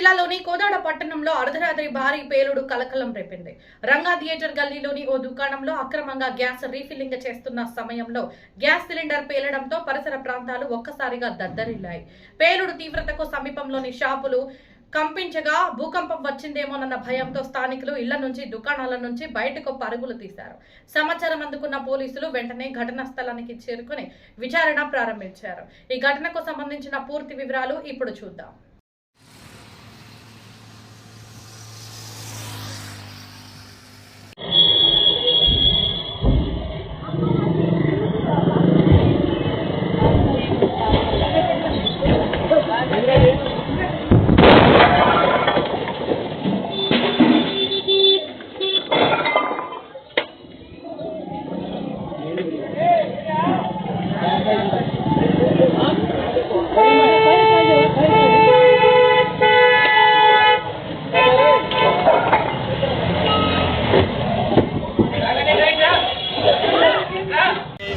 జిల్లాలోని కోదాడ పట్టణంలో అర్ధరాత్రి భారీ పేలుడు కలకలం రేపింది. రంగా థియేటర్ గల్లీలోని ఓ దుకాణంలో అక్రమంగా గ్యాస్ రీఫిల్లింగ్ చేస్తున్న సమయంలో గ్యాస్ సిలిండర్ పేలడంతో పరిసర ప్రాంతాలు ఒక్కసారిగా దద్దరిల్లాయి. పేలుడు తీవ్రతకు సమీపంలోని షాపులు కంపించగా భూకంపం వచ్చిందేమోనన్న భయంతో స్థానికులు ఇళ్ల నుంచి దుకాణాల నుంచి బయటకు పరుగులు తీశారు. సమాచారం అందుకున్న పోలీసులు వెంటనే ఘటనా స్థలానికి చేరుకుని విచారణ ప్రారంభించారు. ఈ ఘటనకు సంబంధించిన పూర్తి వివరాలు ఇప్పుడు చూద్దాం.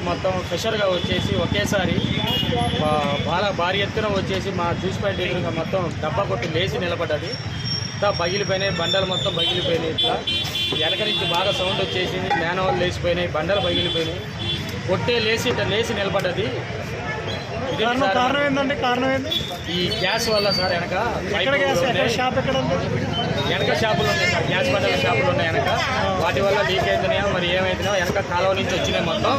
మొత్తం ప్రెషర్గా వచ్చేసి ఒకేసారి భారీ ఎత్తున వచ్చేసి మా జ్యూస్ పాయింట్ ఎదురుగా మొత్తం డబ్బా కొట్టి లేచి నిలబడ్డది. ఇట్లా పగిలిపోయినాయి, బండలు మొత్తం పగిలిపోయినాయి. ఇట్లా వెనక నుంచి బాగా సౌండ్ వచ్చేసింది, మేనవాళ్ళు లేచిపోయినాయి, బండలు పగిలిపోయినాయి. కొట్టే లేచి ఇట్లా లేచి నిలబడ్డది. కారణం ఏంటి? ఈ గ్యాస్ వల్ల సార్. వెనక షాపులు ఉన్నాయి సార్, గ్యాస్ బండల షాపులు ఉన్నాయి వెనక. వాటి వల్ల లీక్ అవుతున్నాయో మరి ఏమవుతున్నాయో వెనక కాలువ నుంచి వచ్చినాయి. మొత్తం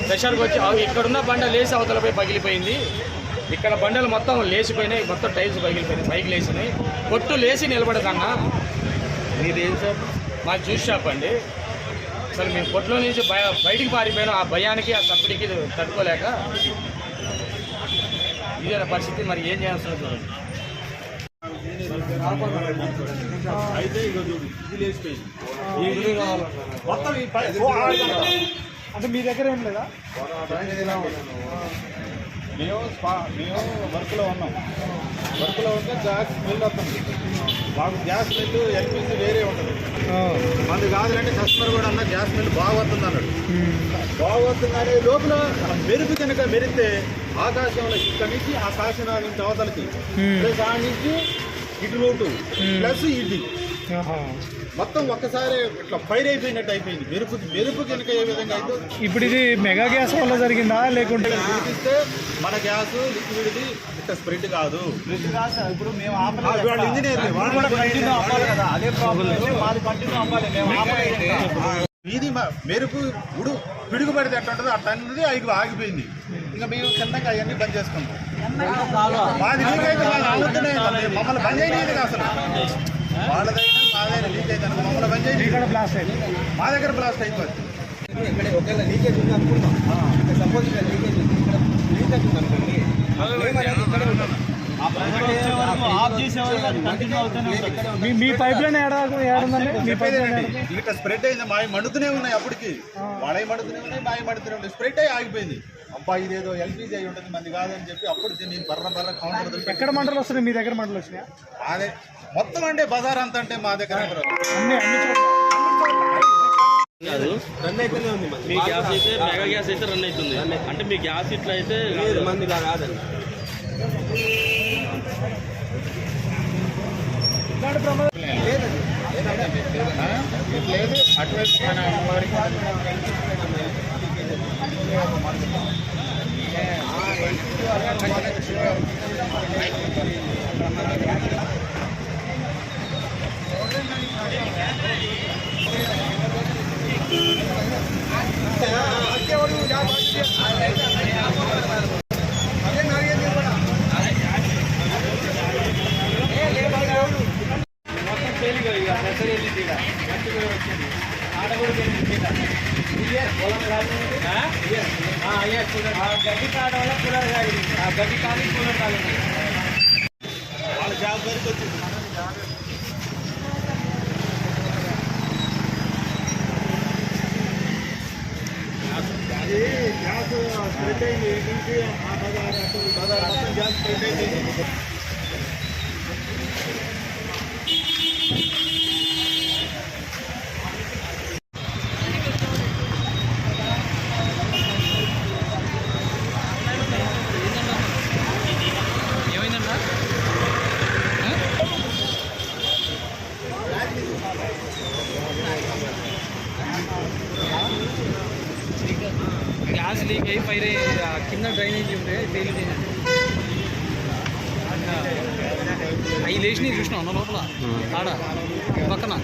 ప్రెషర్కి వచ్చి ఇక్కడున్న బండ లేచి అవతలపై పగిలిపోయింది. ఇక్కడ బండలు మొత్తం లేచిపోయినాయి, మొత్తం టైల్స్ పగిలిపోయినాయి, పైకి లేచినాయి. కొట్టు లేచి నిలబడదన్నా. మీదేం సార్? మా జ్యూస్ షాప్ అండి. అసలు మేము కొట్లో నుంచి బయటికి పారిపోయినాం. ఆ భయానికి ఆ సబ్సిడీకి తట్టుకోలేక ఇదే పరిస్థితి. మరి ఏం చేయాల్సి అయితే అంటే మీ దగ్గర ఏం లేదా? మేము వర్క్లో ఉన్నాం. వర్క్లో ఉంటే గ్యాస్ స్మెల్ వస్తుంది. మాకు గ్యాస్ స్మెల్ ఎల్పిజి వేరే ఉంటుంది. అది కాదులంటే కస్టమర్ కూడా అన్న గ్యాస్ స్మెల్ బాగా వస్తుంది అన్నాడు. బాగా వస్తుందనే లోపల మెరుపు కనుక మెరిస్తే ఆకాశంలో ఇక్కడ నుంచి ఆ కాశీనాథ్ నుంచి అవతలకి ప్లస్ ఆ నుంచి ఇటు రోడ్డు ప్లస్ ఇది మొత్తం ఒక్కసారి ఇట్లా ఫైర్ అయిపోయినట్టు అయిపోయింది. మెరుపు కనుక ఏ విధంగా అయితే ఇప్పుడు ఇది మెగా గ్యాస్ వల్ల జరిగిందా లేకుంటే చూపిస్తే మన గ్యాస్ లిక్విడ్ది ఇట్లా స్ప్రెడ్ కాదు. ఇప్పుడు మేము ఇంజనీర్ అదే ప్రాబ్లం. మాది కంటిన్యూ అవ్వాలి. ఇది మెరుపు పిడుగు పడితే ఎట్లా ఉంటుందో అట్లా అనేది ఆగిపోయింది. ఇంకా మేము కిందకి అవన్నీ బంద్ చేసుకుంటాం. మాది లీక్ అయితే మమ్మల్ని బంద్ చేయలేదు అసలు. వాళ్ళదైనా మాదైనా లీక్ అయితే మమ్మల్ని బంద్ చేయలేదు. మా దగ్గర బ్లాస్ట్ అయిపోతుంది. మీ పైప్ లైన్ ఏడుందండి? మీ పైప్ లైన్ ఇట్లా స్ప్రెడ్ అయింది. మా మండుతూనే ఉన్నాయి. అప్పటికి వాళ్ళవి మండుతూనే ఉన్నాయి, మా మండుతూనే ఉన్నాయి. స్ప్రెడ్ అయ్యి ఆగిపోయింది. అబ్బా ఇదేదో ఎల్పీజీ అయి ఉంటుంది, మంది కాదని చెప్పి అప్పుడు నేను బర్ర కౌంటర్. ఎక్కడ మంటలు వస్తున్నాయి? మీ దగ్గర మంటలు వచ్చినాయా? అదే మొత్తం అంటే బజార్ అంతా అంటే మా దగ్గర రన్ అయితేనే ఉంది. మీ గ్యాస్ అయితే మెగా గ్యాస్ అయితే రన్ అవుతుంది. అంటే మీ గ్యాస్ ఇట్లా అయితే మంది కాదండి. లేదు అటువైపు మన అమ్మవారికి గడ్డి కావడం వల్ల కూలర్ కాదు. ఆ గడ్డి కానీ కూలర్ కాదు. వాళ్ళ జాబ్ వరకు వచ్చింది. అది గ్యాస్ స్ప్రెడ్ అయింది. నుంచి ఆ బజార్ మొత్తం గ్యాస్ స్ప్రెడ్ అయింది. గ్యాస్ లీక్ అయ్యి ఫైర్ కింద డ్రైనేజ్ ఉంటే పేలింది. అవి లేచినవి చూసినాం అన్న లోపల ఆడ పక్కన